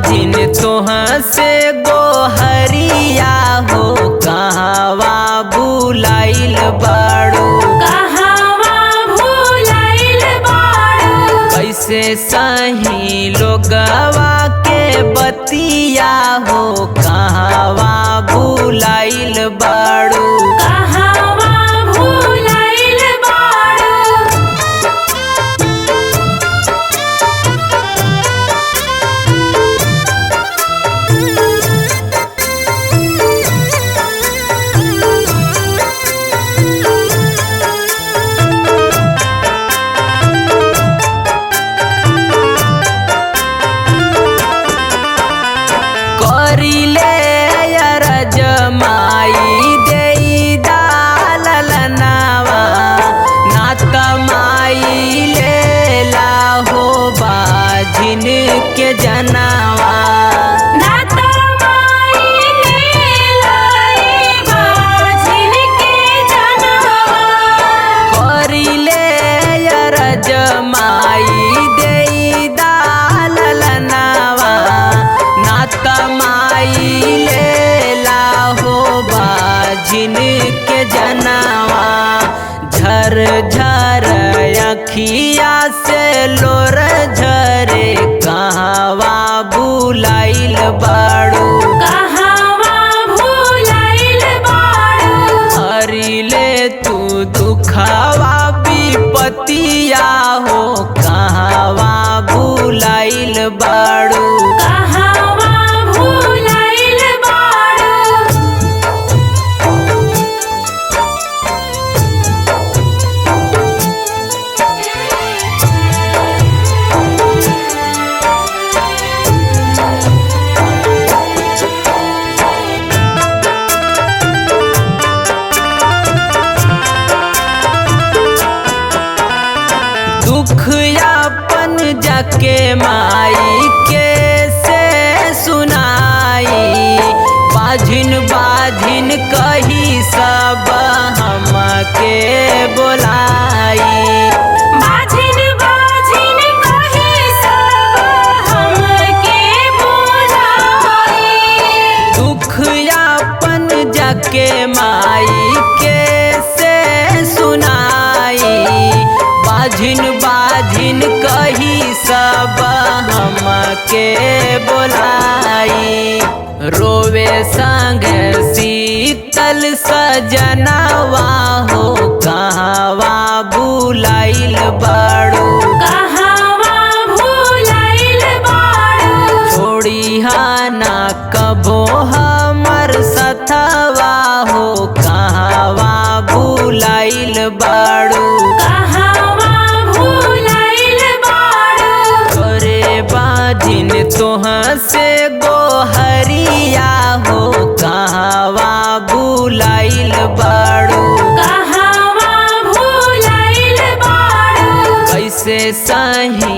बाजिन तोहाँ से गोहरिया हो कहवा बुलाइल बाड़ू कैसे सही लोगवा के बतिया हो कहवा बुलाइल बाड़ू के जनावा करिले रजमाई देई दाललनावा नात माई लेला हो बाजिन के जनावा झर झर अखिया से लोर झरे कहवा बुलाइल बाड़ू हरिले तू दुखवा विपतिया हो कहवा बुलाइल बाड़ू दुखयापन जाके माई के से सुनाई बाझिन बाझिन कही सब हमके बोलाई दुखयापन जाके माई के से सुनाई बाझिन बाझिन कही सब हमके बोलाई रोवे संग शीतल सजनवा हो कहवा बुलाइल बाड़ू छोड़ी ना कबो हमर सथवा हो कहवा बुलाइल बाड़ू बाजिन तोहाँ से गोहरिया हो कहवा बुलाइल बाड़ू कैसे सही